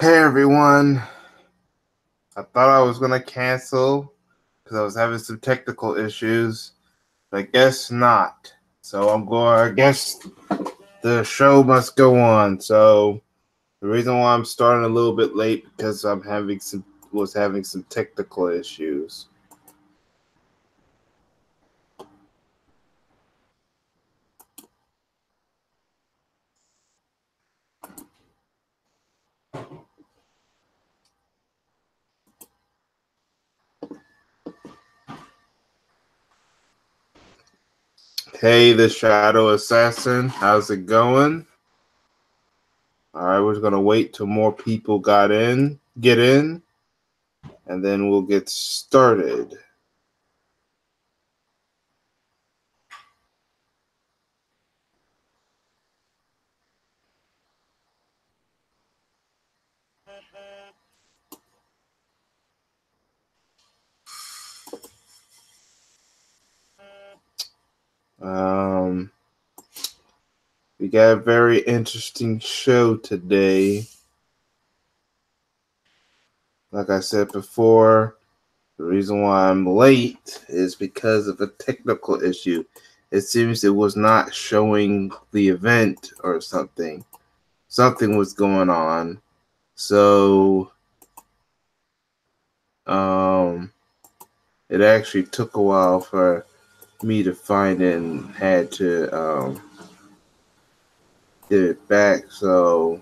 Hey everyone, I thought I was going to cancel because I was having some technical issues, but I guess not. So I guess the show must go on. So the reason why I'm starting a little bit late because was having some technical issues. Hey, the Shadow Assassin, how's it going? All right, we're going to wait till more people get in, and then we'll get started. We got a very interesting show today. Like I said before, the reason why I'm late is because of a technical issue. It seems it was not showing the event or something. Something was going on. So it actually took a while for me to find it and had to get it back. So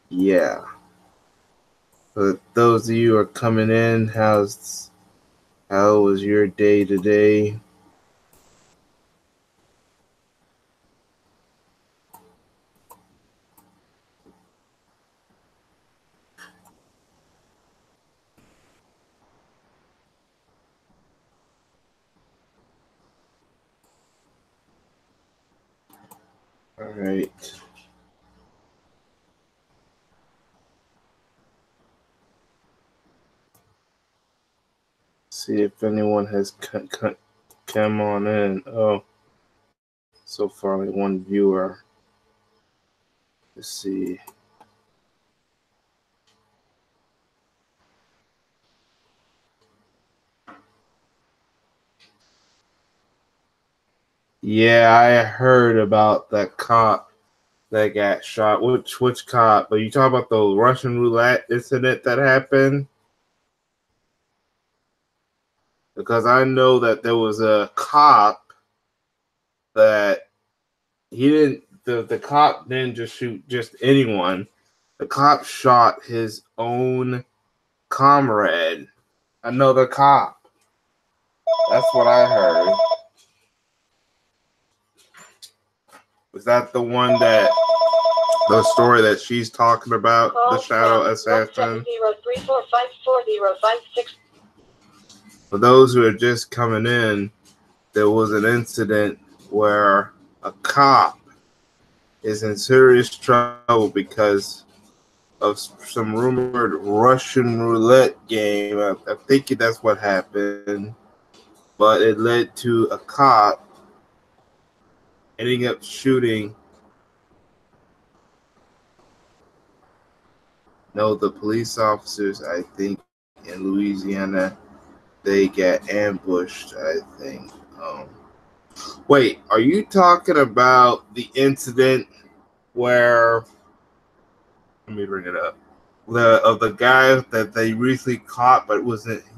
yeah. But those of you who are coming in, how was your day today? All right. See if anyone has come on in. Oh, so far only one viewer. Let's see. Yeah, I heard about that cop that got shot. Which cop? Are you talking about the Russian roulette incident that happened? Because I know that there was a cop that he didn't. The cop didn't just shoot just anyone. The cop shot his own comrade, another cop. That's what I heard. Was that the one that the story that she's talking about, the Shadow Assassin? For those who are just coming in, there was an incident where a cop is in serious trouble because of some rumored Russian roulette game. I think that's what happened, but it led to a cop ending up shooting. No, the police officers, I think, in Louisiana, they got ambushed, I think. Wait, are you talking about the incident where, let me bring it up, the guy that they recently caught, but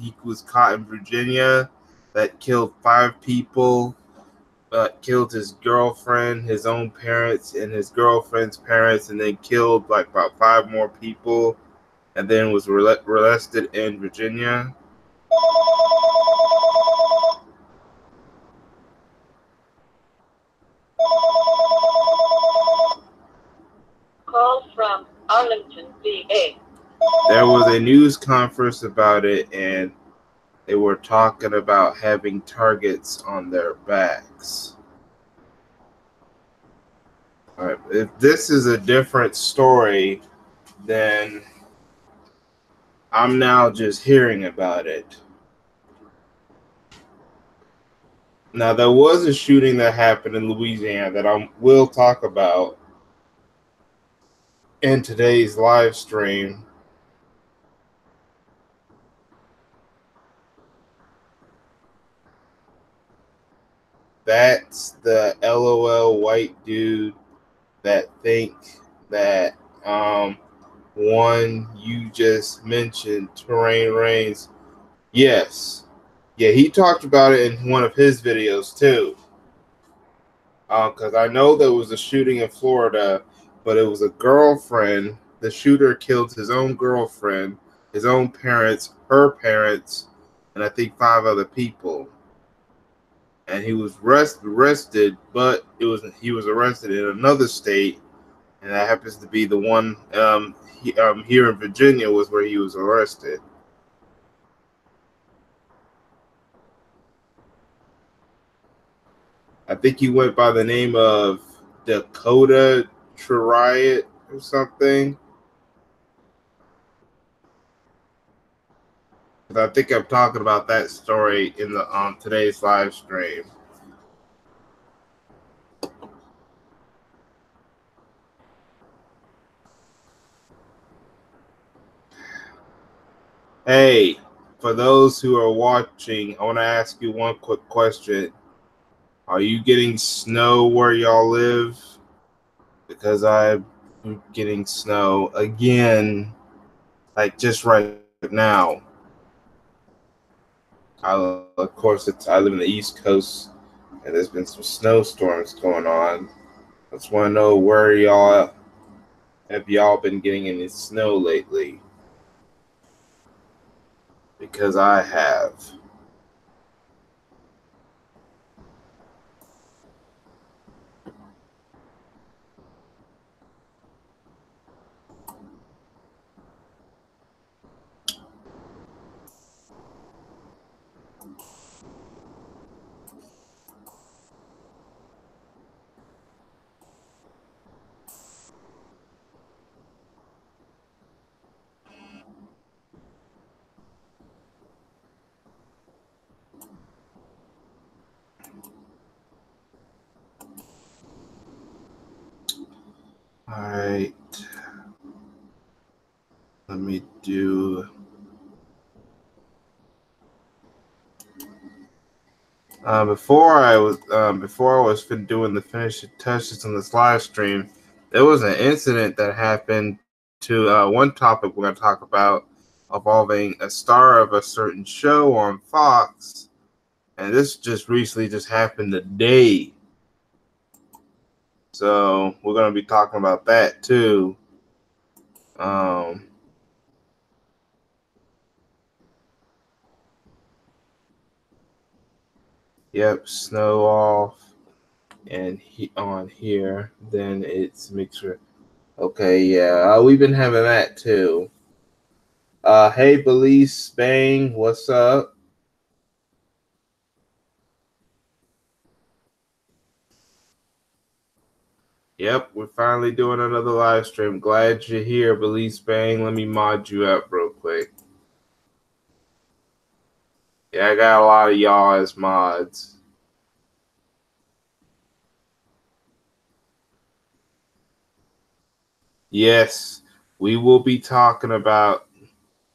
he was caught in Virginia, that killed 5 people, killed his girlfriend, his own parents, and his girlfriend's parents, and then killed like about 5 more people, and then was arrested in Virginia? Call from Arlington, VA. There was a news conference about it, and they were talking about having targets on their backs. All right, if this is a different story, then I'm now just hearing about it. Now, there was a shooting that happened in Louisiana that I will talk about. in today's live stream. That's the LOL white dude that think that one you just mentioned, Terrain Reigns. Yes. Yeah, he talked about it in one of his videos too. Because I know there was a shooting in Florida, but it was a girlfriend. The shooter killed his own girlfriend, his own parents, her parents, and I think 5 other people. And he was arrested, but he was arrested in another state, and that happens to be the one here in Virginia was where he was arrested. I think he went by the name of Dakota Triad or something. I think I'm talking about that story in the today's live stream. Hey, for those who are watching, I want to ask you one quick question. Are you getting snow where y'all live? Because I'm getting snow again, like just right now. Of course, I live in the East Coast, and there's been some snowstorms going on. I just want to know where y'all have y'all been getting any snow lately? Because I have. All right. Let me do. Before I was doing the finishing touches on this live stream, there was an incident that happened to one topic we're going to talk about involving a star of a certain show on Fox, and this just recently just happened today. So we're going to be talking about that too. Yep, snow off, and on here. Then it's mixture. Okay, yeah, we've been having that too. Hey, Belize Bang, what's up? Yep, we're finally doing another live stream. Glad you're here, Belize Bang. Let me mod you up real quick. Yeah, I got a lot of y'all as mods. Yes, we will be talking about.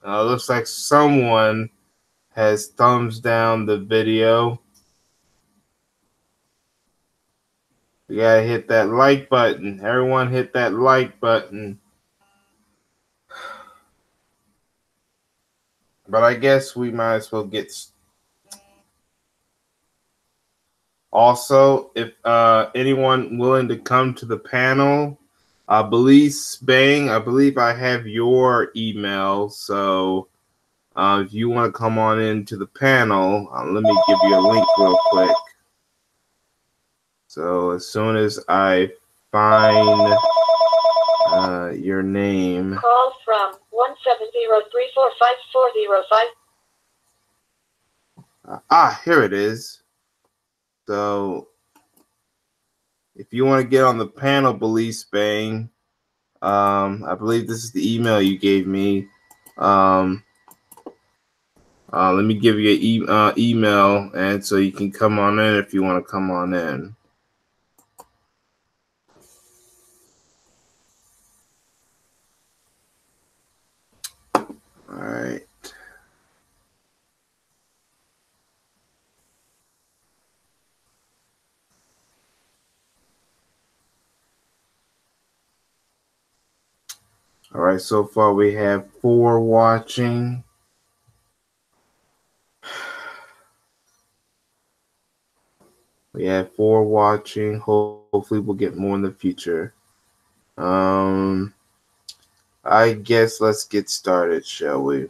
Looks like someone has thumbs down the video. We gotta hit that like button. Everyone hit that like button. But I guess we might as well get. Also, if anyone willing to come to the panel, Belize Bang, I believe I have your email. So if you want to come on into the panel, let me give you a link real quick. So as soon as I find your name. Call from 170345405. Here it is. So if you want to get on the panel, Belize Bang, I believe this is the email you gave me. Let me give you an email, and so you can come on in if you want to come on in. All right, so far we have 4 watching. We have 4 watching. Hopefully we'll get more in the future. I guess let's get started, shall we?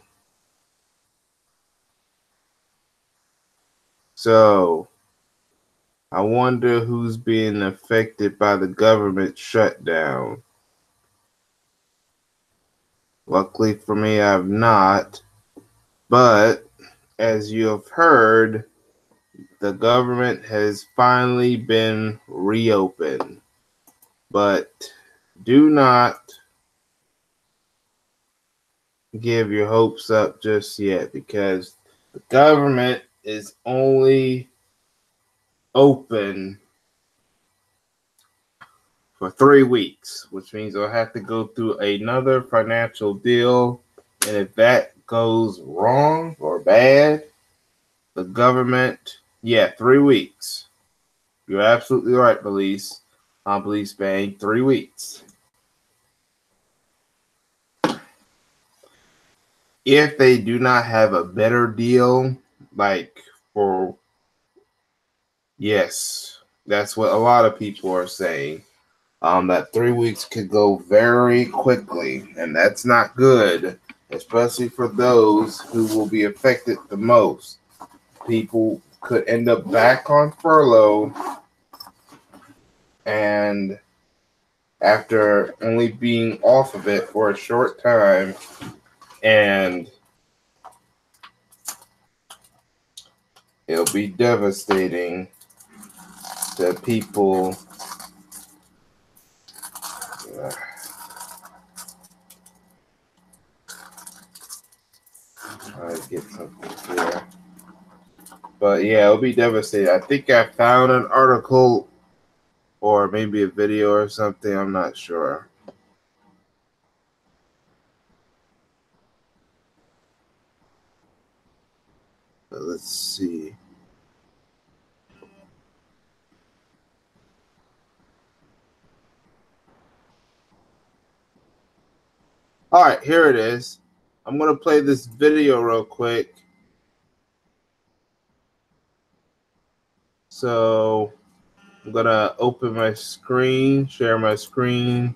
So, I wonder who's being affected by the government shutdown. Luckily for me, I've not. But, as you have heard, the government has finally been reopened. But do not give your hopes up just yet, because the government is only open for 3 weeks, which means they'll have to go through another financial deal. And if that goes wrong or bad, the government, 3 weeks. You're absolutely right, police. Police bang, 3 weeks. If they do not have a better deal, like for, yes, that's what a lot of people are saying. That 3 weeks could go very quickly, and that's not good, especially for those who will be affected the most. People could end up back on furlough, and after only being off of it for a short time, and it'll be devastating to people. Try to get something here. But yeah, it'll be devastating. I think I found an article or maybe a video or something. I'm not sure. But let's see. All right, here it is. I'm going to play this video real quick. So I'm going to open my screen, share my screen.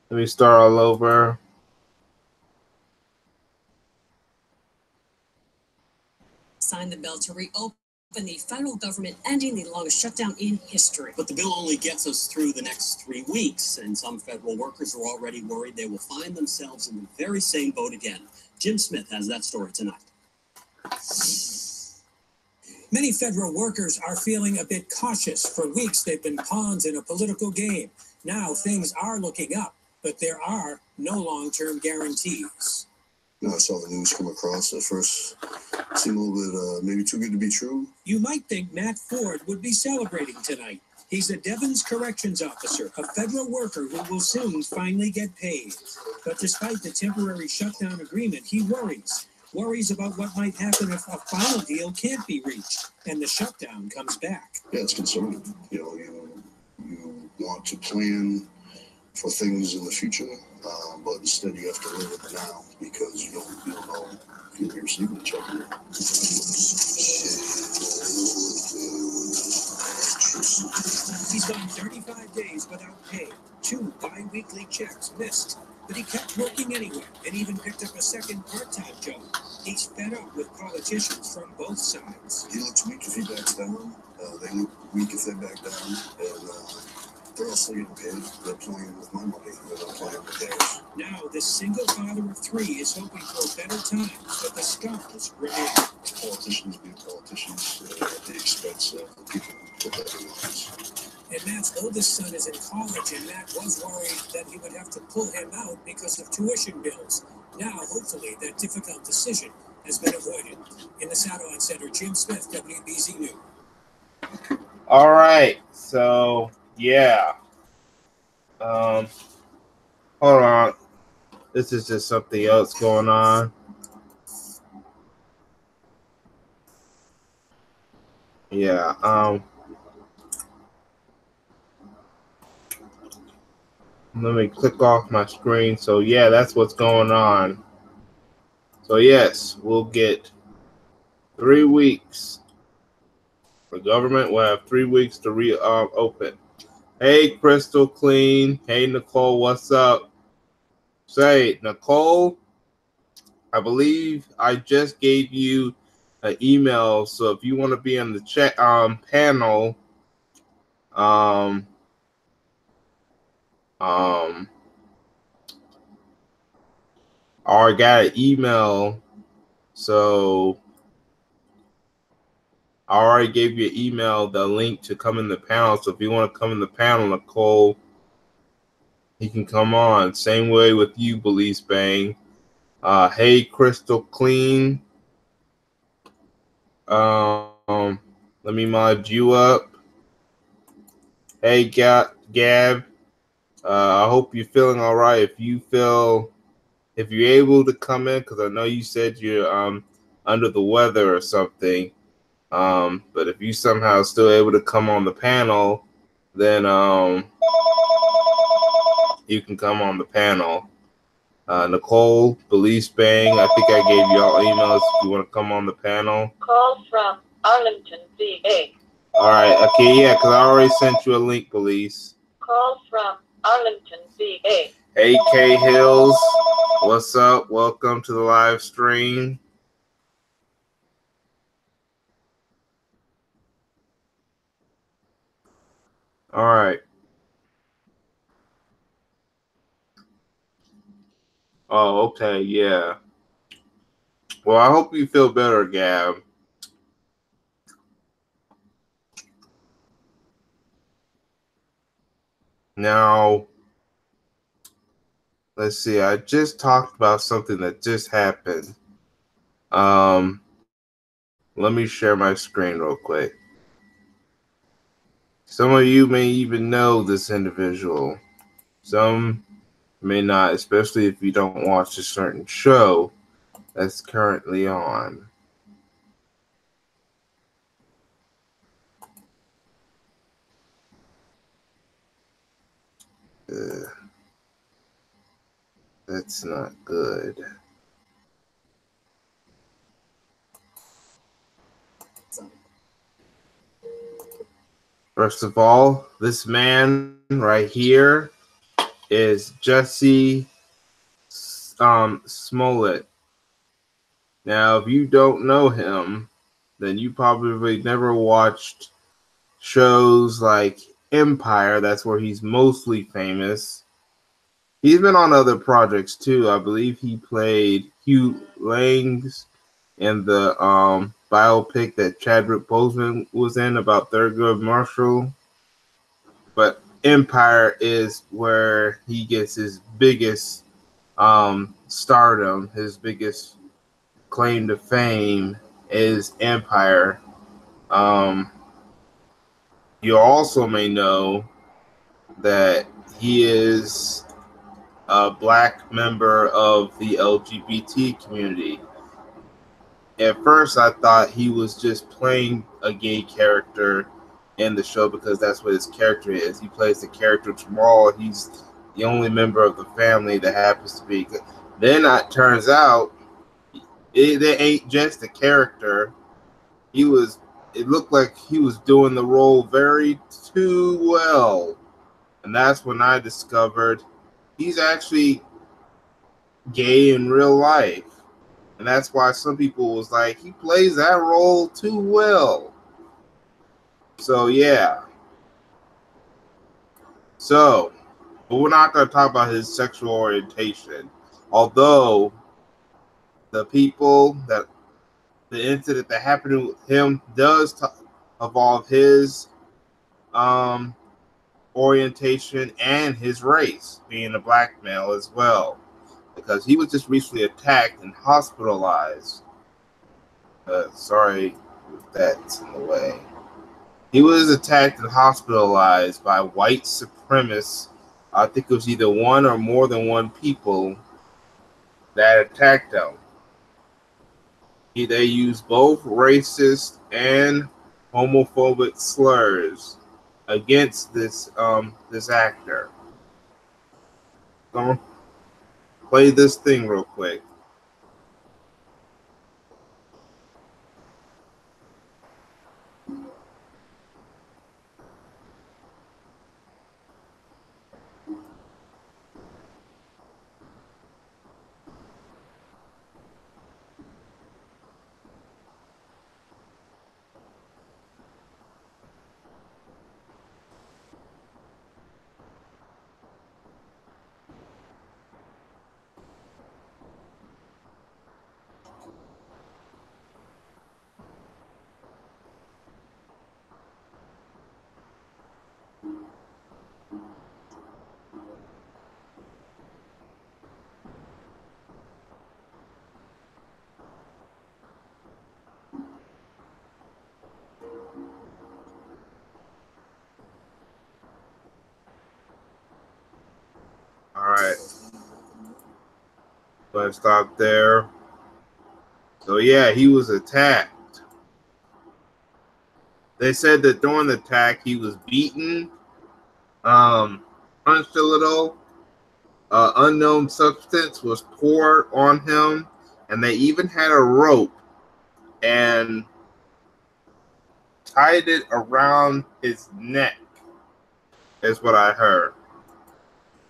Let me start all over. Signed the bill to reopen the federal government, ending the longest shutdown in history. But the bill only gets us through the next 3 weeks, and some federal workers are already worried they will find themselves in the very same boat again. Jim Smith has that story tonight. Many federal workers are feeling a bit cautious. For weeks, they've been pawns in a political game. Now things are looking up, but there are no long-term guarantees. I saw the news come across. At first, it seemed a little bit maybe too good to be true. You might think Matt Ford would be celebrating tonight. He's a Devon's corrections officer, a federal worker who will soon finally get paid. But despite the temporary shutdown agreement, he worries about what might happen if a final deal can't be reached and the shutdown comes back. Yeah, it's concerning. You want to plan for things in the future, but instead you have to live with the now because you don't know if you'll be receiving a check. He's gone 35 days without pay, 2 bi-weekly checks missed. But he kept working anyway and even picked up a second part-time job. He's fed up with politicians from both sides. He looks weak if he backs down. They look weak if they back down. And they're also getting paid. They're playing with my money. They're not playing with theirs. Now, this single father of 3 is hoping for better times, but the scars remain. Politicians being politicians at the expense of the people who put that in office. And Matt's oldest son is in college, and Matt was worried that he would have to pull him out because of tuition bills. Now, hopefully, that difficult decision has been avoided. In the Satellite Center, Jim Smith, WBZ News. All right, so yeah. Hold on. This is just something else going on. Yeah. Let me click off my screen. So yeah, that's what's going on. So yes, we'll get 3 weeks. The government will have 3 weeks to reopen. Hey, Crystal Clean. Hey, Nicole. What's up? Say, Nicole, I believe I just gave you an email. So if you want to be on the chat panel, I already got an email. So I already gave you an email, the link to come in the panel. So if you want to come in the panel, Nicole, he can come on. Same way with you, Belize Bang. Hey, Crystal Clean. Let me mod you up. Hey, Gab. I hope you're feeling all right. If you're able to come in, because I know you said you're under the weather or something. But if you somehow still able to come on the panel, then you can come on the panel. Nicole, Belize Bang, I think I gave you all emails if you want to come on the panel. Call from Arlington, VA. All right, okay, yeah, because I already sent you a link, Belize. Call from Arlington, VA. Hey, K Hills, what's up? Welcome to the live stream. All right. Oh, okay, yeah. Well, I hope you feel better, Gab. Now, let's see. I just talked about something that just happened. Let me share my screen real quick. Some of you may even know this individual. Some may not, especially if you don't watch a certain show that's currently on. That's not good. First of all, this man right here is Jesse Smollett. Now, if you don't know him, then you probably never watched shows like Empire. That's where he's mostly famous. He's been on other projects too. I believe he played Hugh Langs in the biopic that Chadwick Boseman was in about Thurgood Marshall. But Empire is where he gets his biggest stardom, his biggest claim to fame is Empire. You also may know that he is a black member of the LGBT community. At first, I thought he was just playing a gay character in the show because that's what his character is. He plays the character Jamal. He's the only member of the family that happens to be. Then it turns out it ain't just a character. It looked like he was doing the role very too well. And that's when I discovered he's actually gay in real life. And that's why some people was like, he plays that role too well. So, yeah. So, but we're not going to talk about his sexual orientation. Although, the incident that happened to him does involve his orientation and his race, being a black male as well. Because he was just recently attacked and hospitalized. Sorry if that's in the way. He was attacked and hospitalized by white supremacists. I think it was either one or more than one people that attacked him. They used both racist and homophobic slurs against this actor. Gonna play this thing real quick. All right, let's stop there. So yeah, he was attacked. They said that during the attack he was beaten, punched a little. Unknown substance was poured on him, and they even had a rope and tied it around his neck, is what I heard.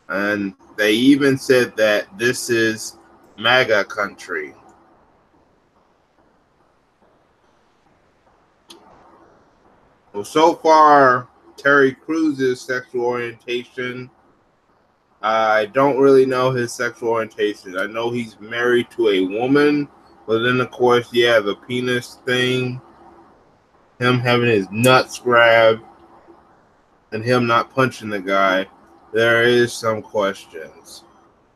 And they even said that this is MAGA country. Well, so far, Terry Cruz's sexual orientation, I don't really know his sexual orientation. I know he's married to a woman, but then, of course, yeah, the penis thing, him having his nuts grabbed, and him not punching the guy, there is some questions.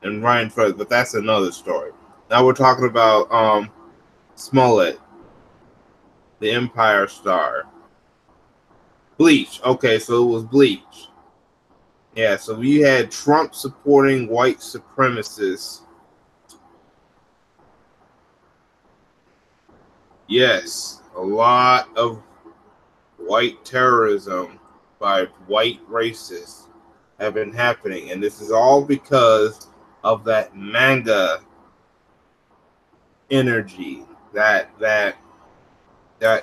And Ryan Fred, but that's another story. Now we're talking about Smollett, the Empire star. Bleach. Okay, so it was Bleach. Yeah, so we had Trump supporting white supremacists. Yes, a lot of white terrorism by white racists have been happening, and this is all because of that MAGA energy that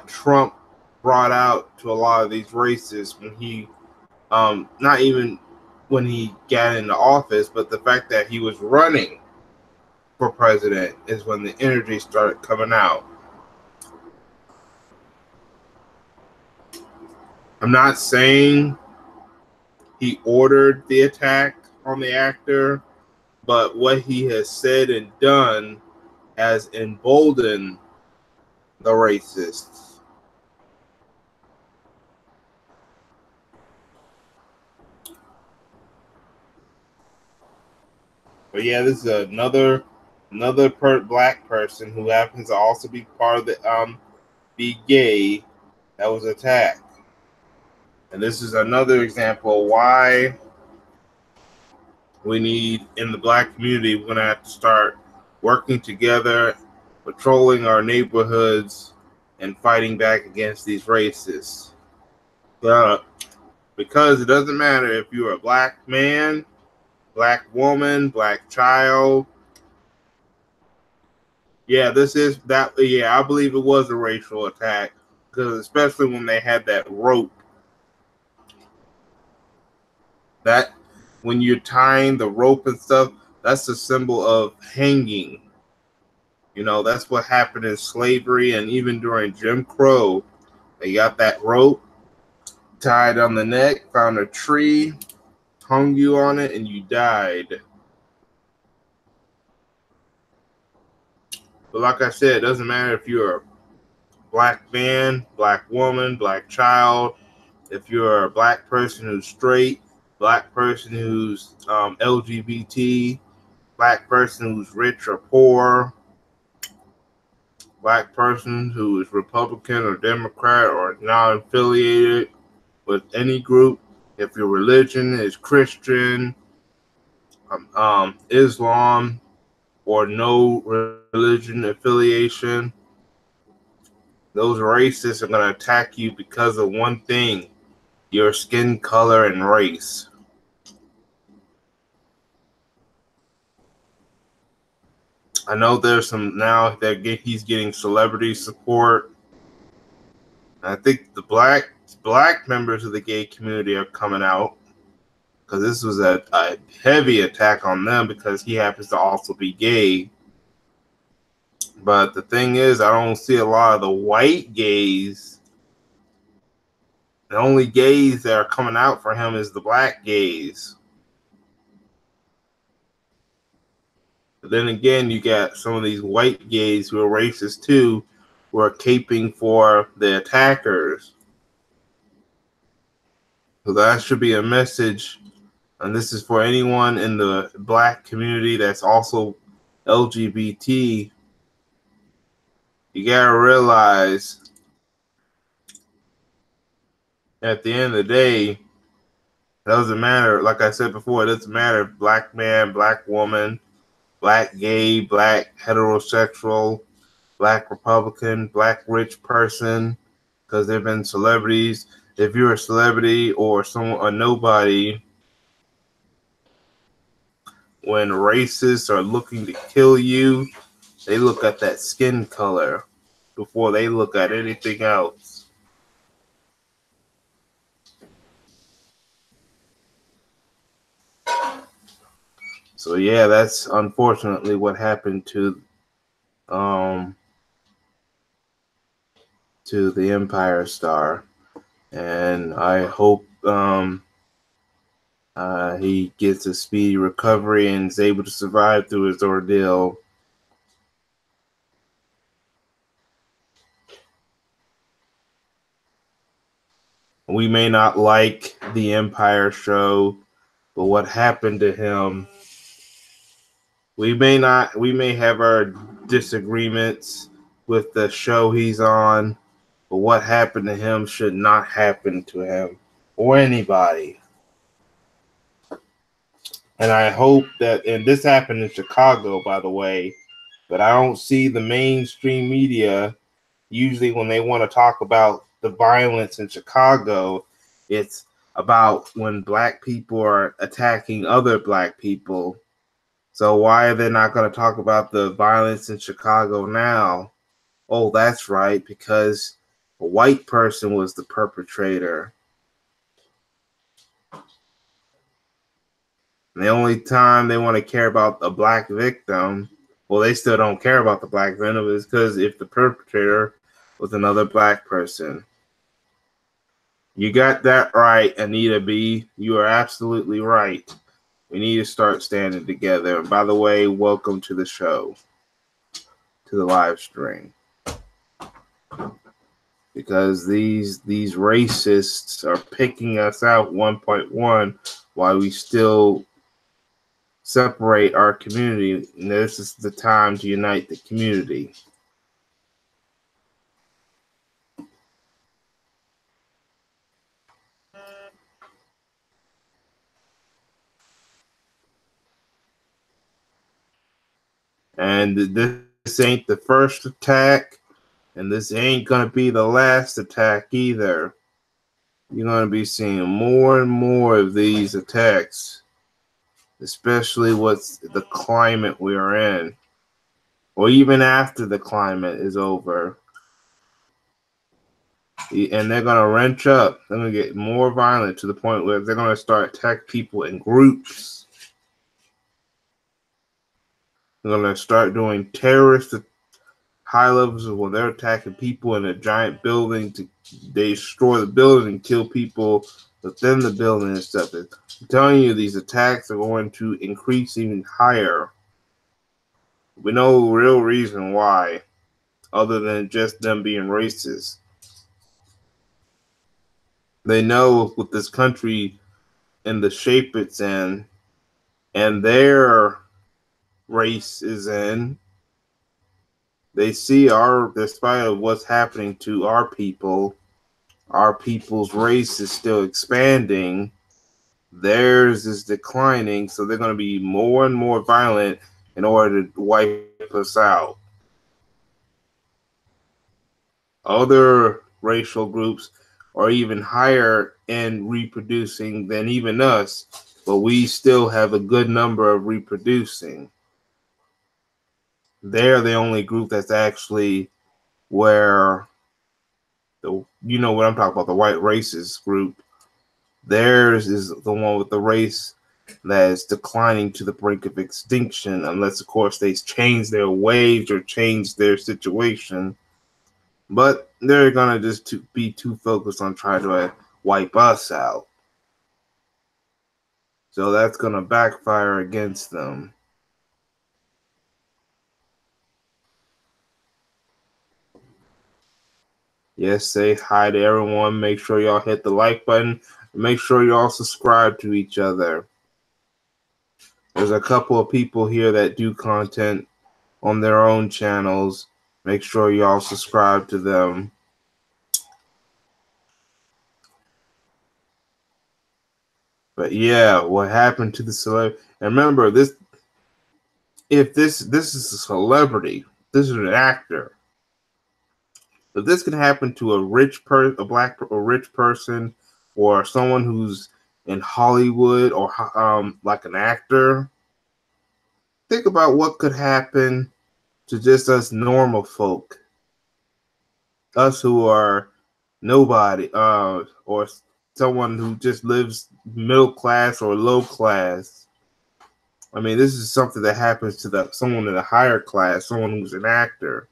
Trump brought out to a lot of these racists when he not even when he got into office, but the fact that he was running for president is when the energy started coming out. I'm not saying he ordered the attack on the actor, but what he has said and done has emboldened the racists. But yeah, this is another black person who happens to also be part of the be gay that was attacked. And this is another example of why we need, in the black community, we're gonna have to start working together, patrolling our neighborhoods, and fighting back against these racists. Because it doesn't matter if you're a black man, black woman, black child. Yeah, this is that. Yeah, I believe it was a racial attack, because especially when they had that rope. That when you're tying the rope and stuff, that's a symbol of hanging. You know, that's what happened in slavery, and even during Jim Crow, they got that rope tied on the neck, found a tree, hung you on it, and you died. But like I said, it doesn't matter if you're a black man, black woman, black child, if you're a black person who's straight, black person who's LGBT, black person who's rich or poor, black person who is Republican or Democrat or non-affiliated with any group, if your religion is Christian, Islam, or no religion affiliation, Those racists are going to attack you because of one thing: your skin color and race. I know there's some now that he's getting celebrity support. I think the black members of the gay community are coming out because this was a heavy attack on them because he happens to also be gay. But the thing is, I don't see a lot of the white gays. The only gays that are coming out for him is the black gays. But then again, you got some of these white gays who are racist too, who are caping for the attackers. So that should be a message, and this is for anyone in the black community that's also LGBT. You gotta realize at the end of the day, it doesn't matter, like I said before, it doesn't matter if black man, black woman, black gay, black heterosexual, black Republican, black rich person, because there have been celebrities. If you're a celebrity or someone, a nobody, when racists are looking to kill you, they look at that skin color before they look at anything else. So yeah, that's unfortunately what happened to the Empire Star, and I hope he gets a speedy recovery and is able to survive through his ordeal. We may not like the Empire show, but what happened to him, we may have our disagreements with the show he's on, but what happened to him should not happen to him or anybody. And I hope that, and this happened in Chicago, by the way, but I don't see the mainstream media, usually when they want to talk about the violence in Chicago, it's about when black people are attacking other black people. So why are they not going to talk about the violence in Chicago now? Oh, that's right, because a white person was the perpetrator. And the only time they want to care about a black victim, well, they still don't care about the black victim, is because if the perpetrator was another black person. You got that right, Anita B. You are absolutely right. We need to start standing together. And by the way, welcome to the show, to the live stream. Because these racists are picking us out 1.1 while we still separate our community. And this is the time to unite the community. And this ain't the first attack, and this ain't going to be the last attack either. You're going to be seeing more and more of these attacks, especially what's the climate we are in, or even after the climate is over. And they're going to wrench up. They're going to get more violent to the point where they're going to start attacking people in groups. They're going to start doing terrorist high levels of when they're attacking people in a giant building to destroy the building and kill people within the building and stuff. I'm telling you, these attacks are going to increase even higher. We know real reason why, other than just them being racist. They know with this country and the shape it's in, and their race is in, they see despite of what's happening to our people's race is still expanding. Theirs is declining, so they're going to be more and more violent in order to wipe us out. other racial groups are even higher in reproducing than even us, but we still have a good number of reproducing. They're the only group that's actually where the, you know what I'm talking about, the white racist group. Theirs is the one with the race that is declining to the brink of extinction, unless of course they change their ways or change their situation. But they're gonna just be too focused on trying to wipe us out. So that's gonna backfire against them. Yes, say hi to everyone. Make sure y'all hit the like button. Make sure y'all subscribe to each other. There's a couple of people here that do content on their own channels. Make sure y'all subscribe to them. But yeah, what happened to the celebrity? And remember, this is a celebrity, this is an actor. If this can happen to a rich person, or someone who's in Hollywood, or like an actor, think about what could happen to just us normal folk, us who are nobody, or someone who just lives middle class or low class. I mean, this is something that happens to someone in a higher class, someone who's an actor.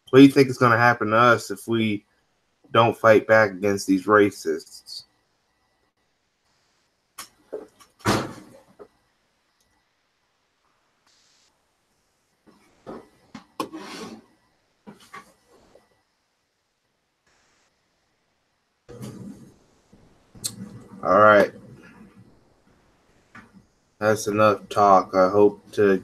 What do you think is going to happen to us if we don't fight back against these racists? All right. That's enough talk. I hope to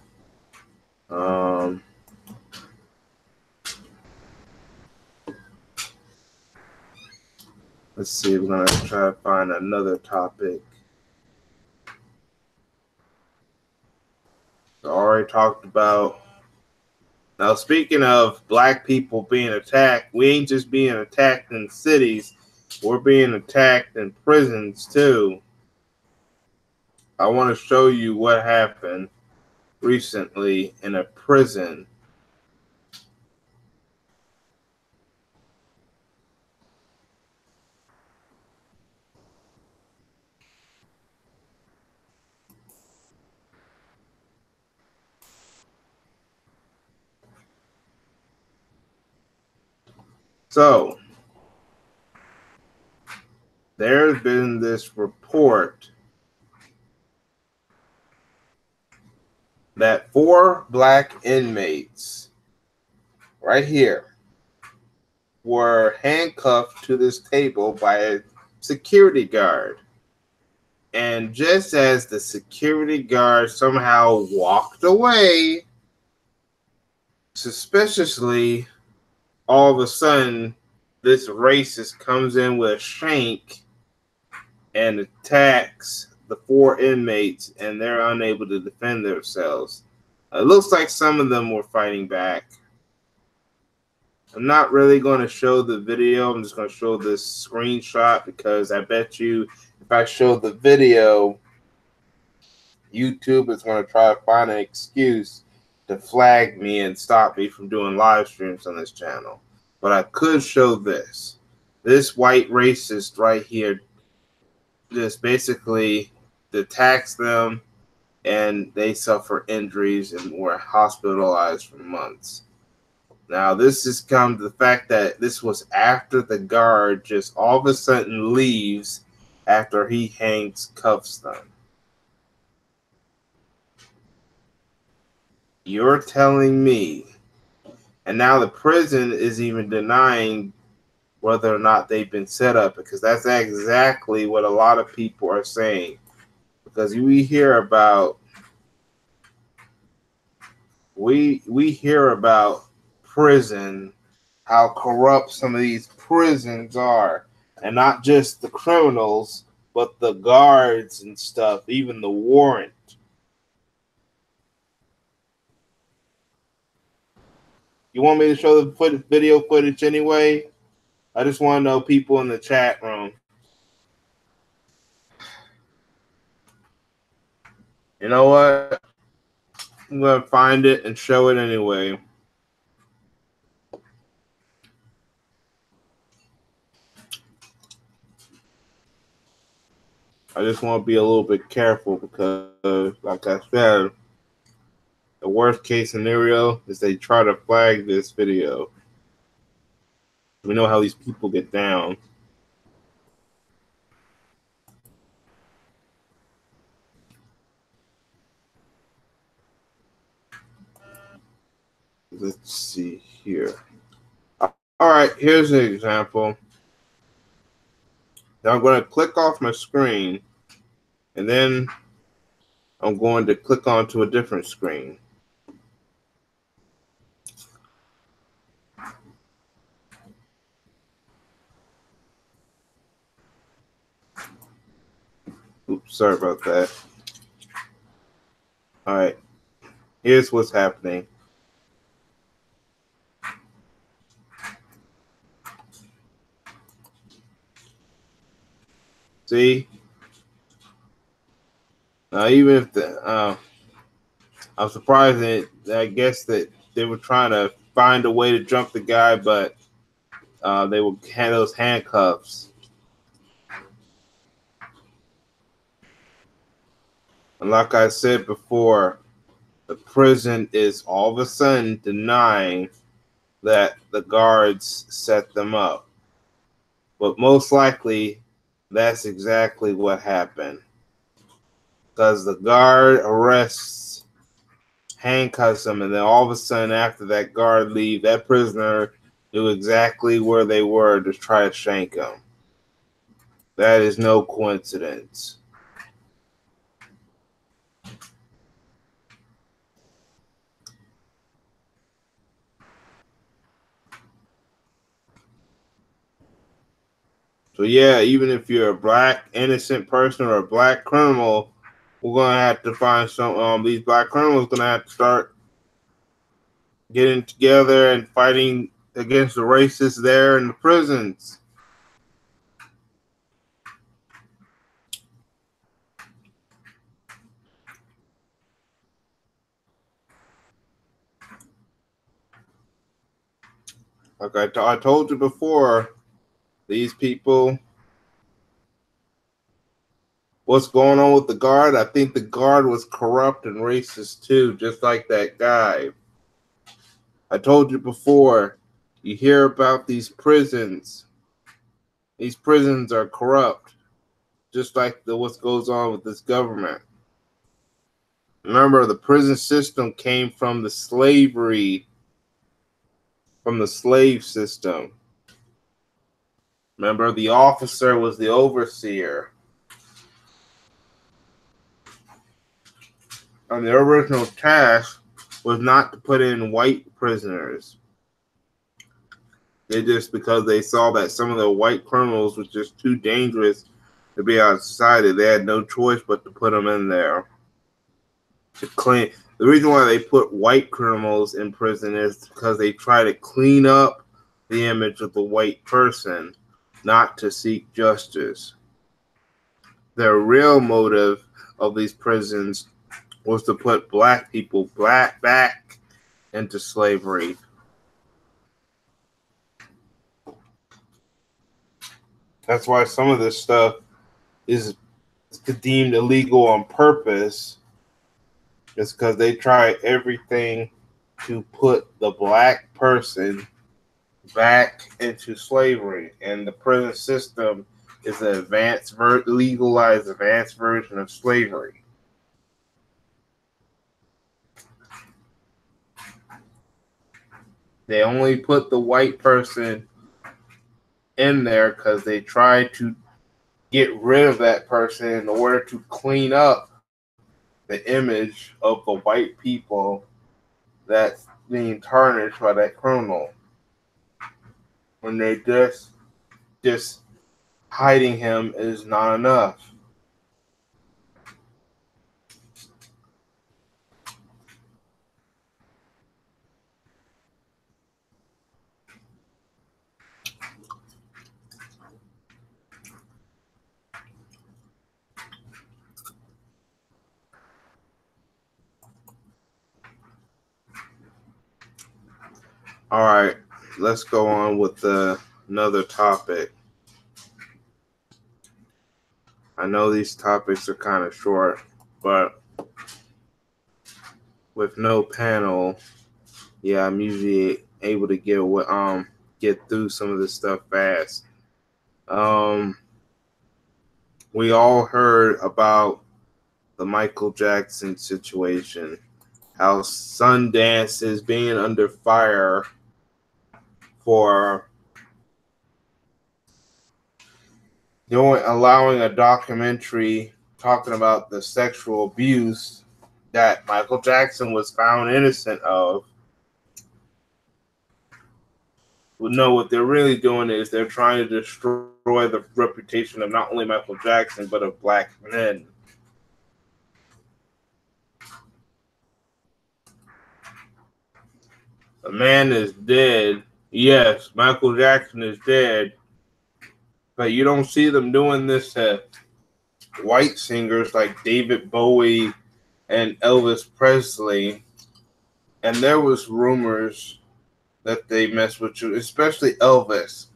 let's see, we're going to try to find another topic. I already talked about. Now, speaking of black people being attacked, we ain't just being attacked in cities, we're being attacked in prisons too. I want to show you what happened recently in a prison. So, there's been this report that 4 black inmates right here were handcuffed to this table by a security guard. And just as the security guard somehow walked away, suspiciously, all of a sudden, this racist comes in with a shank and attacks the 4 inmates, and they're unable to defend themselves. It looks like some of them were fighting back. I'm not really going to show the video. I'm just going to show this screenshot because I bet you if I show the video, YouTube is going to try to find an excuse to flag me and stop me from doing live streams on this channel. But I could show this. This white racist right here just basically attacks them, and they suffer injuries and were hospitalized for months. Now, this has come to the fact that this was after the guard just all of a sudden leaves after he cuffs them. You're telling me, and now the prison is even denying whether or not they've been set up, because that's exactly what a lot of people are saying. Because we hear about prison, how corrupt some of these prisons are, and not just the criminals, but the guards and stuff, even the warrant. You want me to show the video footage anyway? I just want to know people in the chat room. You know what? I'm going to find it and show it anyway. I just want to be a little bit careful because, like I said, the worst case scenario is they try to flag this video. We know how these people get down. Let's see here. All right, here's an example. Now I'm going to click off my screen, and then I'm going to click onto a different screen. Oops, sorry about that. All right, here's what's happening. See? Now, even if I'm surprised that I guess that they were trying to find a way to jump the guy, but they would have those handcuffs. And like I said before, the prison is all of a sudden denying that the guards set them up. But most likely, that's exactly what happened. Because the guard arrests, handcuffs them, and then all of a sudden after that guard leave, that prisoner knew exactly where they were to try to shank them. That is no coincidence. So yeah, even if you're a black innocent person or a black criminal, we're gonna have to find some. These black criminals gonna have to start getting together and fighting against the racists there in the prisons. Like I told you before, these people. What's going on with the guard? I think the guard was corrupt and racist too, just like that guy. I told you before, you hear about these prisons. These prisons are corrupt, just like what goes on with this government. Remember, the prison system came from the slave system. Remember, the officer was the overseer. And the original task was not to put in white prisoners. They just, because they saw that some of the white criminals was just too dangerous to be out of society, they had no choice but to put them in there to clean. The reason why they put white criminals in prison is because they try to clean up the image of the white person, not to seek justice. Their real motive of these prisons was to put black people back into slavery. That's why some of this stuff is deemed illegal on purpose. It's because they try everything to put the black person back into slavery. And the prison system is an legalized advanced version of slavery. They only put the white person in there because they try to get rid of that person in order to clean up the image of the white people that's being tarnished by that criminal. When they just hiding him is not enough. All right, let's go on with another topic. I know these topics are kind of short, but with no panel, yeah, I'm usually able to get through some of this stuff fast. We all heard about the Michael Jackson situation, how Sundance is being under fire for allowing a documentary talking about the sexual abuse that Michael Jackson was found innocent of. No, what they're really doing is they're trying to destroy the reputation of not only Michael Jackson, but of black men. The man is dead. Yes, Michael Jackson is dead. But you don't see them doing this to white singers like David Bowie and Elvis Presley. And there was rumors that they messed with you, especially Elvis.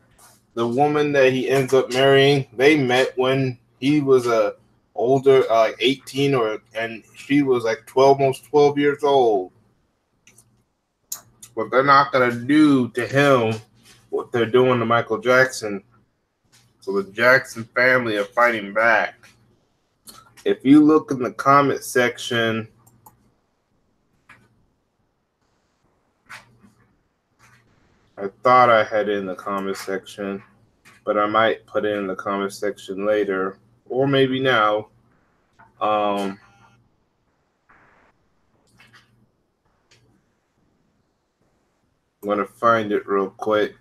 The woman that he ends up marrying, they met when he was older, like 18, and she was like 12, almost 12 years old. But they're not gonna do to him what they're doing to Michael Jackson. So the Jackson family are fighting back. If you look in the comment section, I thought I had it in the comment section, but I might put it in the comment section later, or maybe now. I'm going to find it real quick.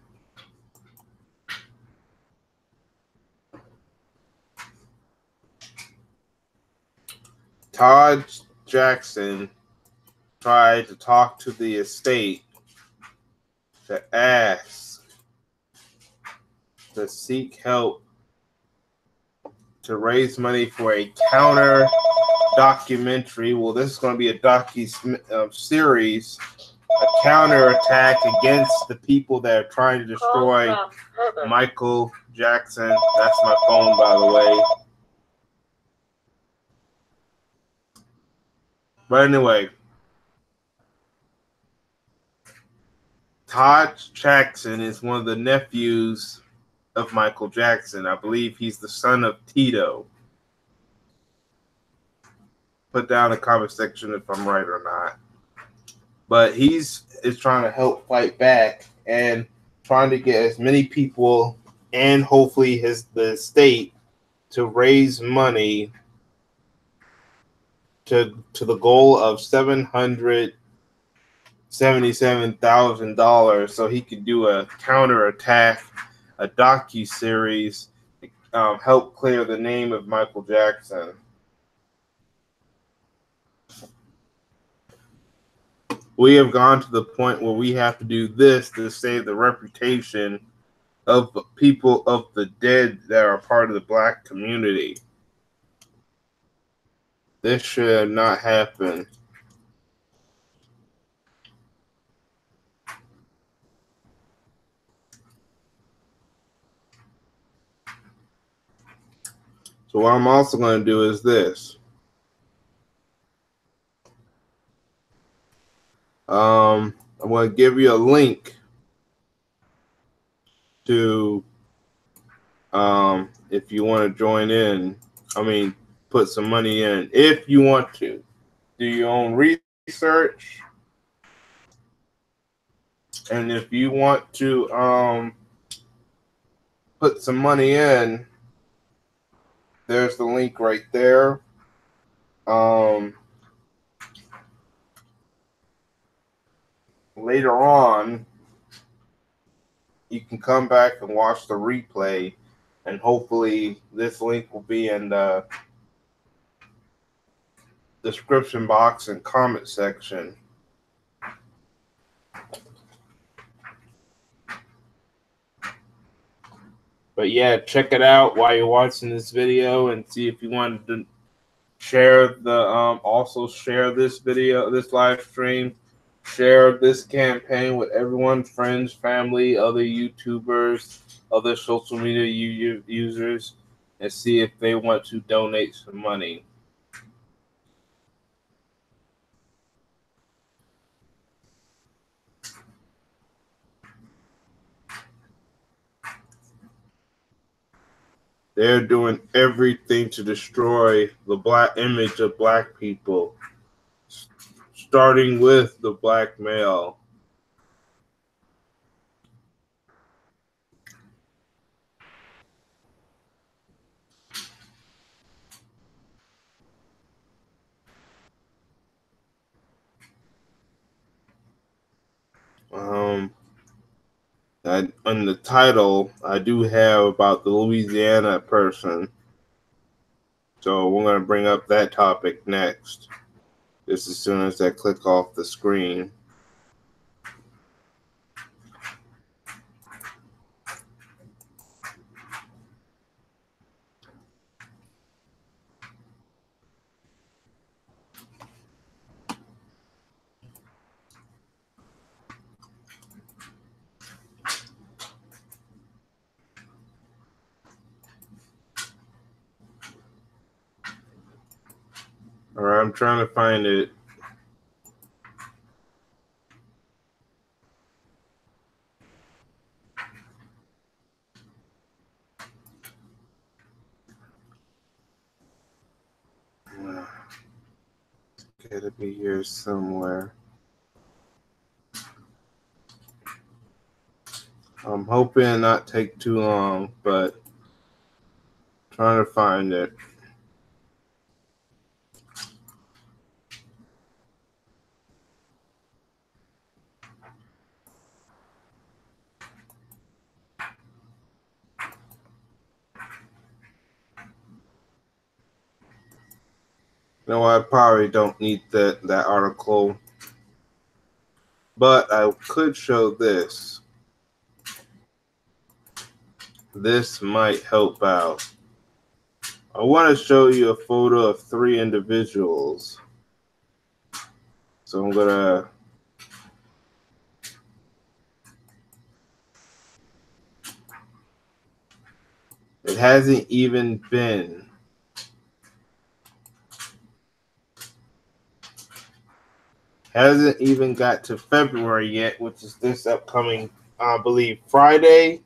Todd Jackson tried to talk to the estate to ask to seek help to raise money for a counter documentary. Well, this is going to be a series, a counter attack against the people that are trying to destroy Michael Jackson. That's my phone, by the way. But anyway, Todd Jackson is one of the nephews of Michael Jackson. I believe he's the son of Tito. Put down in the comment section if I'm right or not. But is trying to help fight back and trying to get as many people and hopefully the state to raise money to the goal of $777,000 so he could do a counterattack, a docu-series, help clear the name of Michael Jackson. We have gone to the point where we have to do this to save the reputation of the people of the dead that are part of the black community. This should not happen. So what I'm also going to do is this. I'm going to give you a link to if you want to join in. Put some money in if you want to. Do your own research. And if you want to put some money in, there's the link right there. Later on, you can come back and watch the replay, and hopefully this link will be in the description box and comment section. But yeah, check it out while you're watching this video and see if you want to share also share this video, this live stream share this campaign with everyone, friends, family, other YouTubers, other social media users, and see if they want to donate some money. They're doing everything to destroy the black image of black people, starting with the black male. On the title, I do have about the Louisiana person. So we're going to bring up that topic next, just as soon as I click off the screen. All right, I'm trying to find it. It's got to be here somewhere. I'm hoping not take too long, but trying to find it. No, I probably don't need that article, but I could show this. This might help out. I want to show you a photo of 3 individuals. So I'm gonna it hasn't even got to February yet, which is this upcoming, I believe, Friday.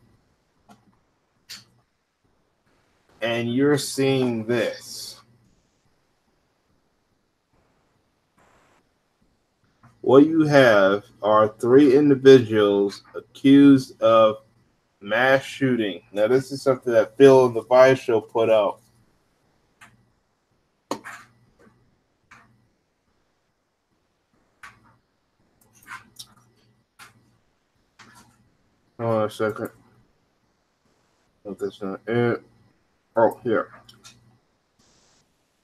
And you're seeing this. What you have are 3 individuals accused of mass shooting. Now, this is something that Phil and the Vice Show put out. Hold on a second. Oh, that's not it. Oh, here.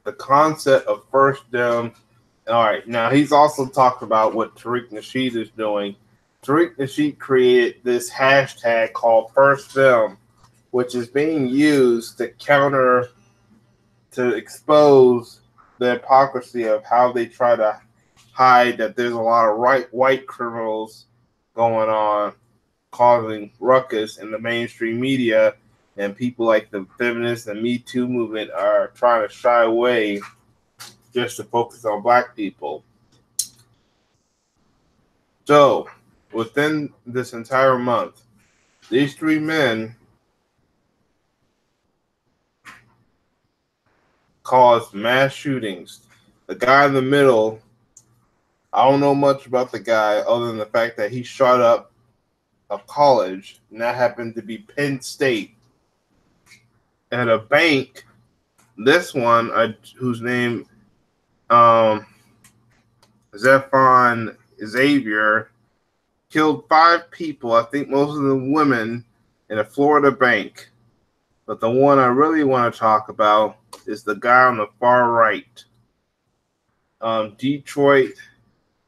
The concept of first down. All right. Now, he's also talked about what Tariq Nasheed is doing. Tariq Nasheed created this hashtag called First Film, which is being used to expose the hypocrisy of how they try to hide that there's a lot of white criminals going on, causing ruckus in the mainstream media, and people like the feminists and Me Too movement are trying to shy away just to focus on black people. So, within this entire month, these 3 men caused mass shootings. The guy in the middle, I don't know much about the guy other than the fact that he shot up a college, and that happened to be Penn State. At a bank, this one, whose name Zephon Xavier, killed 5 people, I think most of them women, in a Florida bank. But the one I really want to talk about is the guy on the far right. Detroit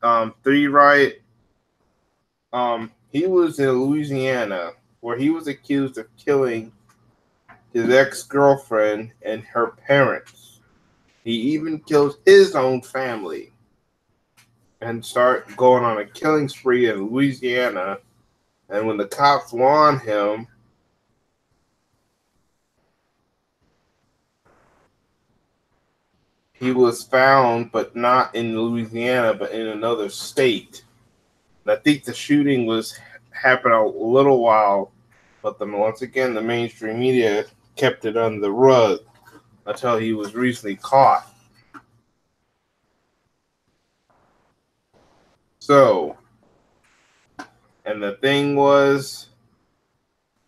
3 riot. He was in Louisiana, where he was accused of killing his ex-girlfriend and her parents. He even killed his own family. and start going on a killing spree in Louisiana. And when the cops warned him, he was found, but not in Louisiana, but in another state. And I think the shooting was happened a little while, but once again, the mainstream media kept it under the rug until he was recently caught. So, and the thing was,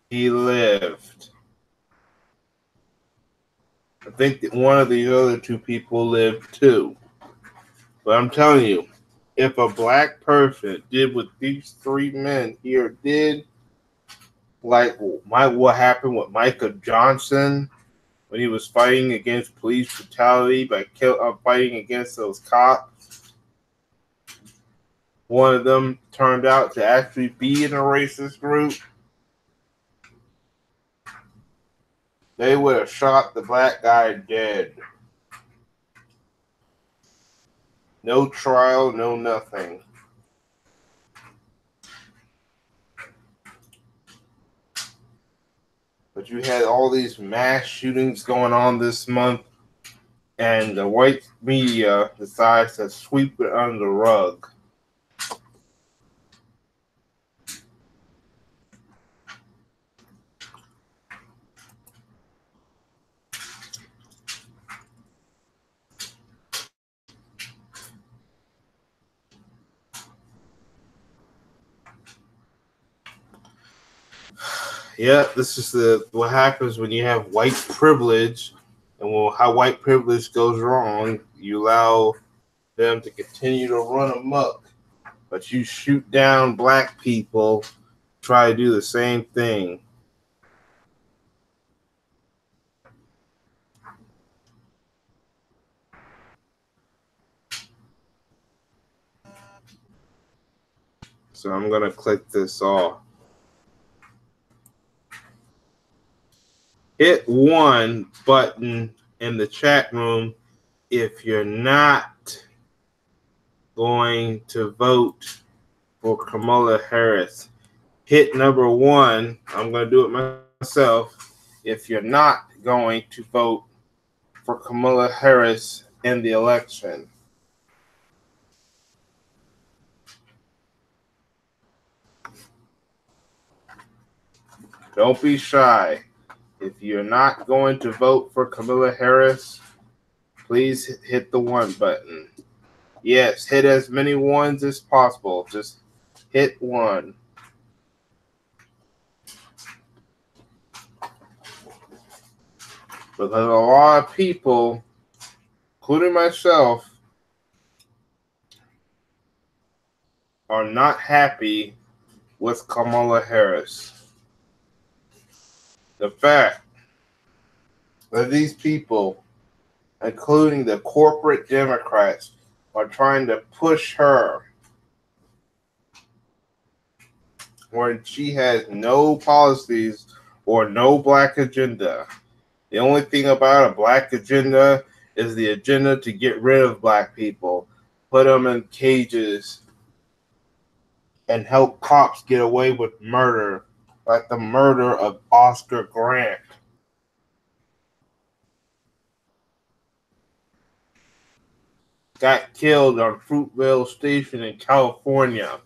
he lived. I think that one of the other two people lived too. But I'm telling you, if a black person did what these three men here did, like what happened with Micah Johnson when he was fighting against police brutality by fighting against those cops, one of them turned out to actually be in a racist group, they would have shot the black guy dead. No trial, no nothing. But you had all these mass shootings going on this month, and the white media decides to sweep it under the rug. Yeah, this is what happens when you have white privilege, and how white privilege goes wrong. You allow them to continue to run amok, but you shoot down black people, try to do the same thing. So I'm gonna click this off. Hit one button in the chat room if you're not going to vote for Kamala Harris. Hit number one. I'm going to do it myself. If you're not going to vote for Kamala Harris in the election. Don't be shy. If you're not going to vote for Kamala Harris, please hit the one button. Yes, hit as many ones as possible. Just hit one. Because a lot of people, including myself, are not happy with Kamala Harris. The fact that these people, including the corporate Democrats, are trying to push her when she has no policies or no black agenda. The only thing about a black agenda is the agenda to get rid of black people, put them in cages, and help cops get away with murder, like the murder of Oscar Grant. Got killed on Fruitvale Station in California.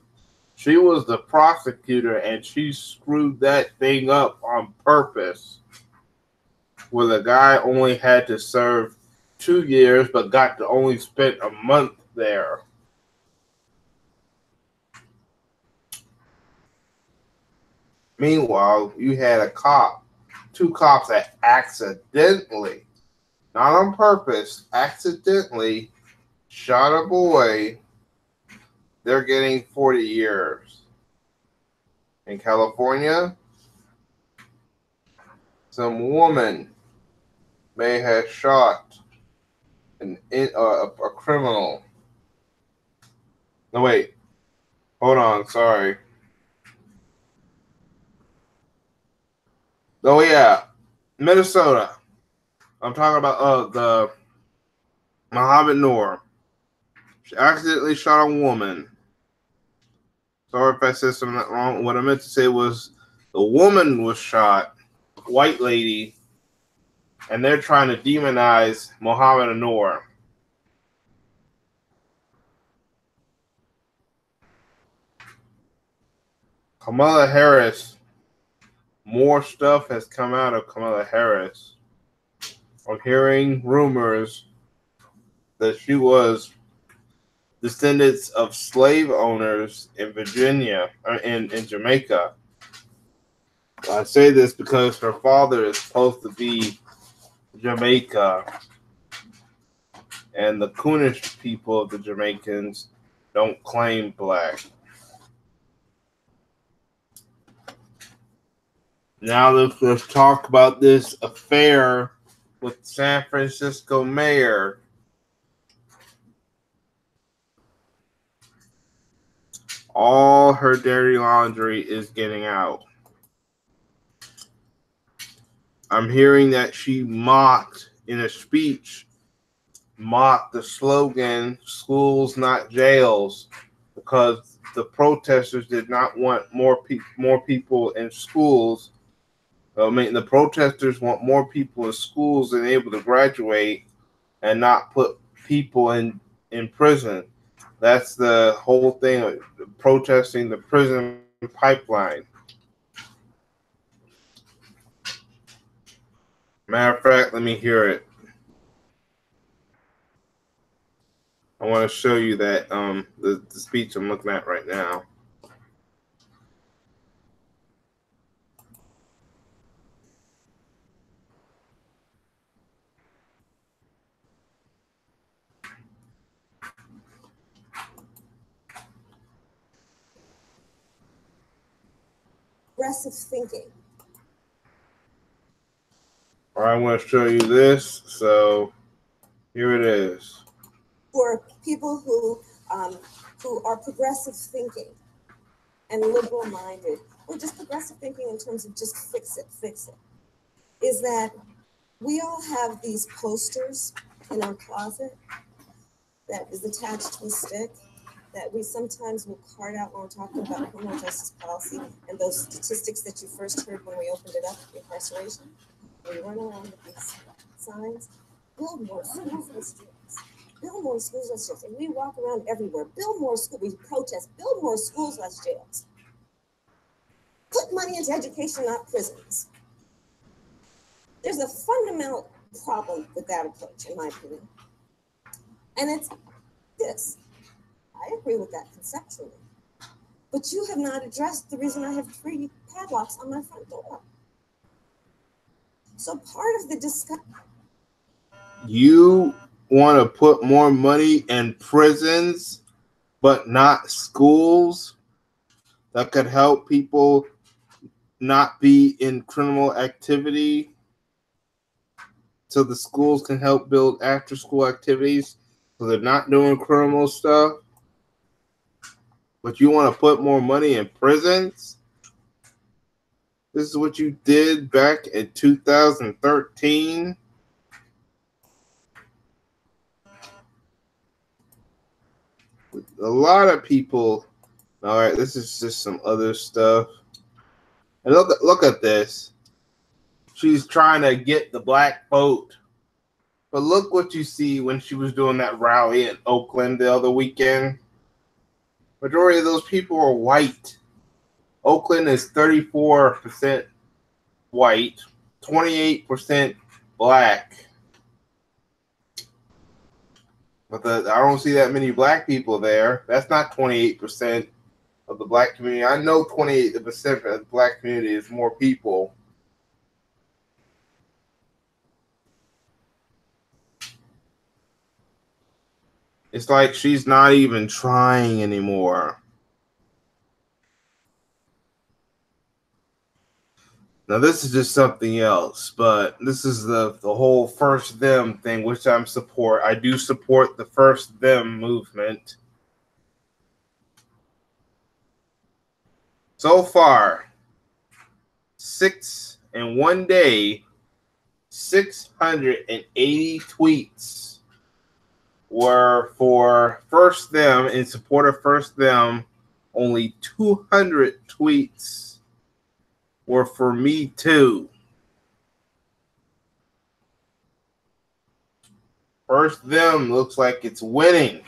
She was the prosecutor, and she screwed that thing up on purpose, where the guy only had to serve 2 years but got to only spend a month there. Meanwhile, you had two cops that accidentally, not on purpose, accidentally shot a boy. They're getting 40 years. In California, some woman may have shot a criminal. No, wait. Hold on. Sorry. Oh, yeah. Minnesota. I'm talking about the Muhammad Noor. She accidentally shot a woman. Sorry if I said something wrong. What I meant to say was the woman was shot, white lady, and they're trying to demonize Mohammed Noor. Kamala Harris. More stuff has come out of Kamala Harris. I'm hearing rumors that she was descendants of slave owners in Virginia, in Jamaica. I say this because her father is supposed to be Jamaica, and the Coonish people of the Jamaicans don't claim black. Now let's talk about this affair with San Francisco mayor. All her dirty laundry is getting out. I'm hearing that she mocked in a speech, mocked the slogan, schools not jails, because the protesters did not want more people in schools. I mean, the protesters want more people in schools and able to graduate and not put people in prison. That's the whole thing of protesting the prison pipeline. Matter of fact, let me hear it. I want to show you that the speech I'm looking at right now. Progressive thinking. All right, I want to show you this. So here it is. For people who are progressive thinking and liberal minded, or just progressive thinking in terms of just fix it, is that we all have these posters in our closet that is attached to a stick that we sometimes will card out when we're talking about criminal justice policy and those statistics that you first heard when we opened it up, incarceration. We run around with these signs, build more schools and streets, build more schools, less jails. And we walk around everywhere, build more schools, we protest, build more schools, less jails. Put money into education, not prisons. There's a fundamental problem with that approach, in my opinion. And it's this. I agree with that conceptually. But you have not addressed the reason I have 3 padlocks on my front door. So part of the discussion. You want to put more money in prisons, but not schools that could help people not be in criminal activity, so the schools can help build after school activities so they're not doing criminal stuff. But you want to put more money in prisons? This is what you did back in 2013. A lot of people. All right, this is just some other stuff. And look at this. She's trying to get the black vote. But look what you see when she was doing that rally in Oakland the other weekend. Majority of those people are white. Oakland is 34% white, 28% black. But I don't see that many black people there. That's not 28% of the black community. I know 28% of the black community is more people. It's like she's not even trying anymore. Now, this is just something else, but this is the whole First Them thing, which I do support the First Them movement. So far, in one day, 680 tweets were for First Them, in support of First Them. Only 200 tweets were for Me Too. First Them looks like it's winning.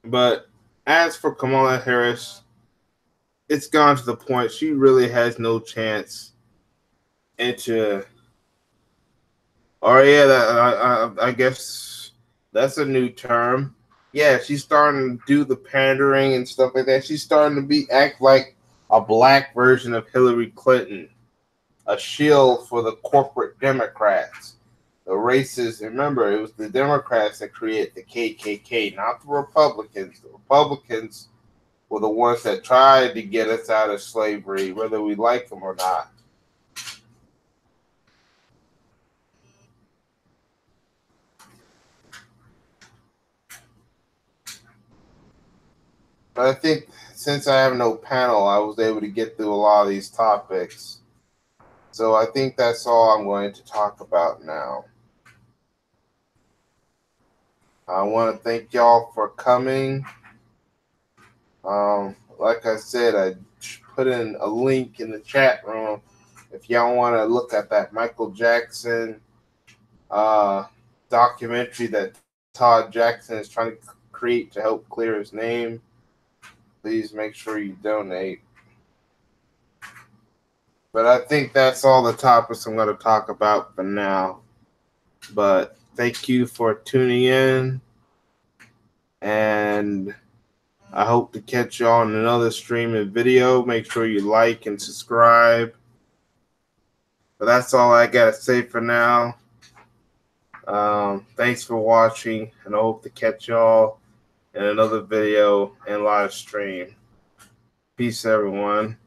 But as for Kamala Harris, it's gone to the point she really has no chance into. Or yeah, I guess that's a new term. Yeah, she's starting to do the pandering and stuff like that. She's starting to act like a black version of Hillary Clinton, a shield for the corporate Democrats, the racists. Remember, it was the Democrats that created the KKK, not the Republicans. The Republicans were the ones that tried to get us out of slavery, whether we like them or not. But I think since I have no panel, I was able to get through a lot of these topics. So I think that's all I'm going to talk about now. I want to thank y'all for coming. Like I said, I put in a link in the chat room if y'all want to look at that Michael Jackson documentary that Todd Jackson is trying to create to help clear his name. Please make sure you donate. But I think that's all the topics I'm going to talk about for now. But thank you for tuning in. And I hope to catch you on another stream and video. Make sure you like and subscribe. But that's all I got to say for now. Thanks for watching. And I hope to catch y'all in another video and live stream. Peace, everyone.